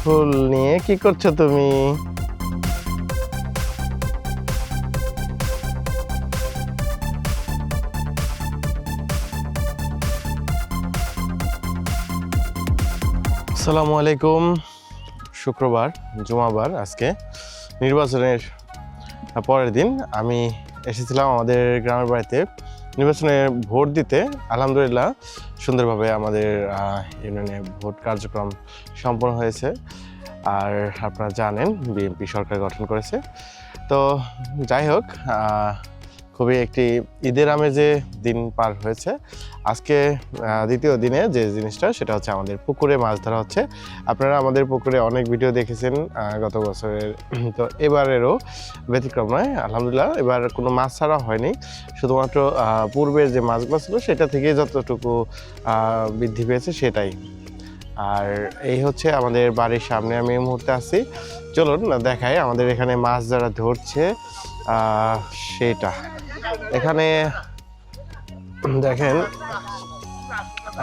ফুল নিয়ে কি করছো তুমি? আসসালামু আলাইকুম। শুক্রবার, জুমাবার, আজকে নির্বাচনের পরের দিন আমি এসেছিলাম আমাদের গ্রামের বাড়িতে নির্বাচনে ভোট দিতে। আলহামদুলিল্লাহ সুন্দরভাবে আমাদের ইউনিয়নে ভোট কার্যক্রম সম্পন্ন হয়েছে। আর আপনারা জানেন বিএনপি সরকার গঠন করেছে। তো যাই হোক, খুবই একটি ঈদের আমেজে দিন পার হয়েছে। আজকে দ্বিতীয় দিনে যে জিনিসটা সেটা হচ্ছে আমাদের পুকুরে মাছ ধরা হচ্ছে। আপনারা আমাদের পুকুরে অনেক ভিডিও দেখেছেন গত বছরের, তো এবারেরও ব্যতিক্রম নয়। আলহামদুলিল্লাহ এবার কোনো মাছ ছাড়া হয়নি, শুধুমাত্র পূর্বের যে মাছগুলো ছিল সেটা থেকে যতটুকু বৃদ্ধি পেয়েছে সেটাই। আর এই হচ্ছে আমাদের বাড়ির সামনে আমি এই মুহূর্তে আছি। চলুন দেখাই আমাদের এখানে মাছ যারা ধরছে সেটা। এখানে দেখেন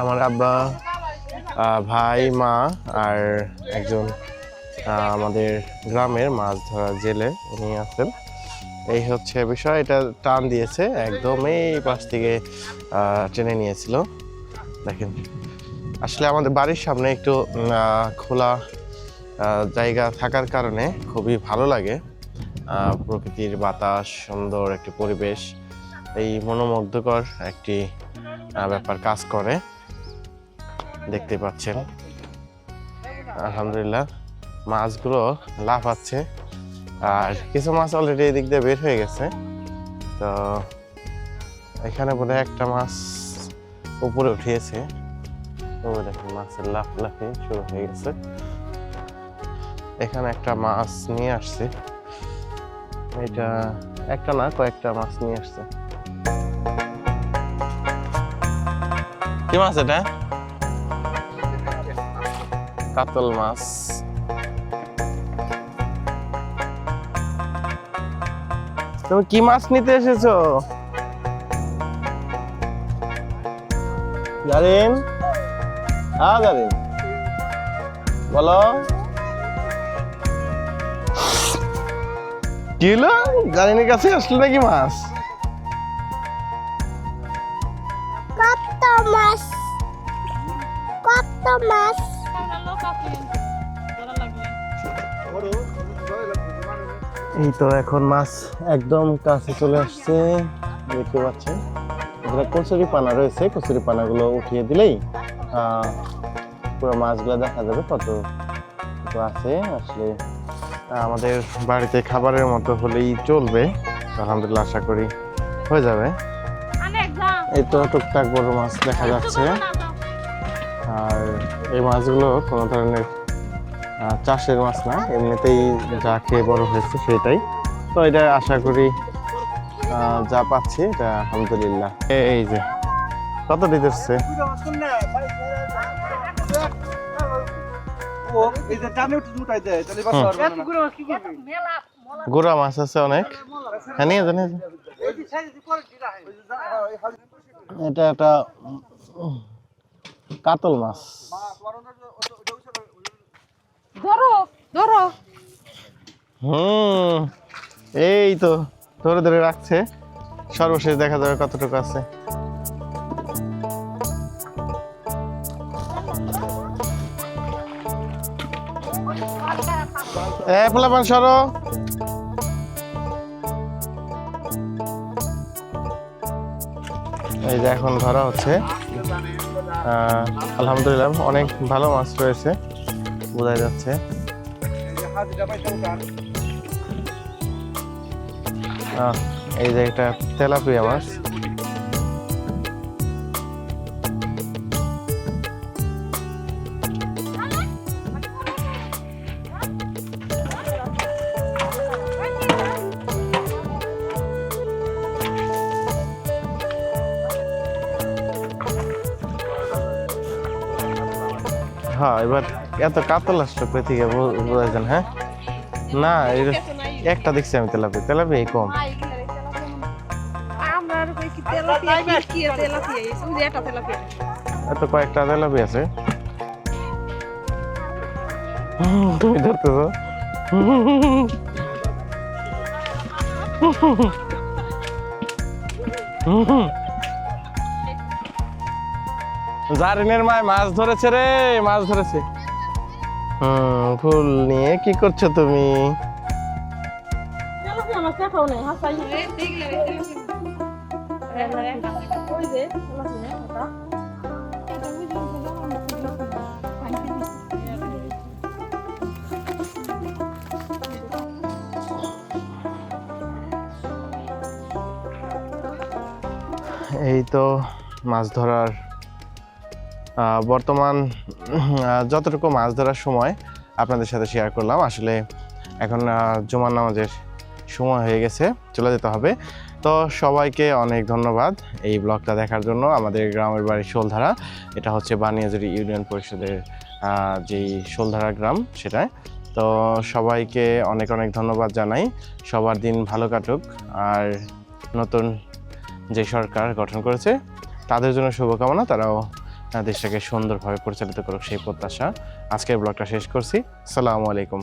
আমার আব্বা, ভাই, মা আর একজন আমাদের গ্রামের মাছ ধরা জেলে উনি আছেন। এই হচ্ছে বিষয়। এটা টান দিয়েছে একদম এই পাশ থেকে টেনে নিয়েছিল। দেখেন আসলে আমাদের বাড়ির সামনে একটু খোলা জায়গা থাকার কারণে খুবই ভালো লাগে। প্রকৃতির বাতাস, সুন্দর একটি পরিবেশ, এই মনোমুগ্ধকর একটি ব্যাপার কাজ করে। দেখতে পাচ্ছেন আলহামদুলিল্লাহ মাছগুলো লাফাচ্ছে, আর কিছু মাছ অলরেডি এদিক দিয়ে বের হয়ে গেছে। তো এখানে বোধহয় একটা মাছ উপরে উঠিয়েছে। ও দেখেন মাছের লাফালাফি শুরু হয়ে গেছে। এখানে একটা মাছ নিয়ে আসছে, এটা একটা না কয়েকটা মাছ নিয়ে আসছে। কি মাছ এটা? কাতল মাছ। তুমি কি মাছ নিতে এসেছো? জারিন, জারিন বলো কি হলো? জারিনের কাছে আসলো নাকি মাছ? কত মাছ, কত মাছ। এই তো এখন মাছ একদম কাছে চলে আসছে, দেখতে পাচ্ছেন। এখানে কচুরি পানা রয়েছে, কচুরি পানাগুলো উঠিয়ে দিলেই পুরো মাছগুলো দেখা যাবে কত আছে। আসলে আমাদের বাড়িতে খাবারের মতো হলেই চলবে, আলহামদুলিল্লাহ আশা করি হয়ে যাবে। এই তো টুকটাক বড় মাছ দেখা যাচ্ছে। আর এই মাছগুলো কোনো ধরনের চাষের মাছ না, এমনিতেই যা খেয়ে বড় হয়েছে সেটাই। তো এটা আশা করি যা পাচ্ছি এটা আলহামদুলিল্লাহ। এই যে কত দিতেছে, গোড়া মাছ আছে অনেক। হ্যাঁ নিয়ে যান। এটা একটা কাতল মাছ। এই তো ধরে ধরে রাখছে, সর্বশেষ দেখা যাবে কতটুকু আছে। পোলাপান সরো। এই যে এখন ধরা হচ্ছে। আলহামদুলিল্লাহ অনেক ভালো মাছ রয়েছে, বোঝা যাচ্ছে। এই যে একটা তেলাপিয়া মাছ। হ্যাঁ এবার এত কাতল আসলো কই থেকে বোঝাইছেন? হ্যাঁ না একটা দেখছি আমি তেলাপিয়া এই কম। এত কয়েকটা তেলাপিয়া আছে। তুমি ধরতেছো? জারিনের মায় মাছ ধরেছে রে, মাছ ধরেছে। ফুল নিয়ে কি করছো তুমি? এই তো মাছ ধরার বর্তমান যতটুকু মাছ ধরার সময় আপনাদের সাথে শেয়ার করলাম। আসলে এখন জুমার নামাজের সময় হয়ে গেছে, চলে যেতে হবে। তো সবাইকে অনেক ধন্যবাদ এই ব্লগটা দেখার জন্য। আমাদের গ্রামের বাড়ি শোলধারা, এটা হচ্ছে বানিয়াজুরি ইউনিয়ন পরিষদের যেই শোলধারা গ্রাম সেটাই। তো সবাইকে অনেক অনেক ধন্যবাদ জানাই। সবার দিন ভালো কাটুক, আর নতুন যে সরকার গঠন করেছে তাদের জন্য শুভকামনা, তারাও দেশটাকে সুন্দরভাবে পরিচালিত করুক সেই প্রত্যাশা। আজকের ব্লগটা শেষ করছি। আসসালামু আলাইকুম।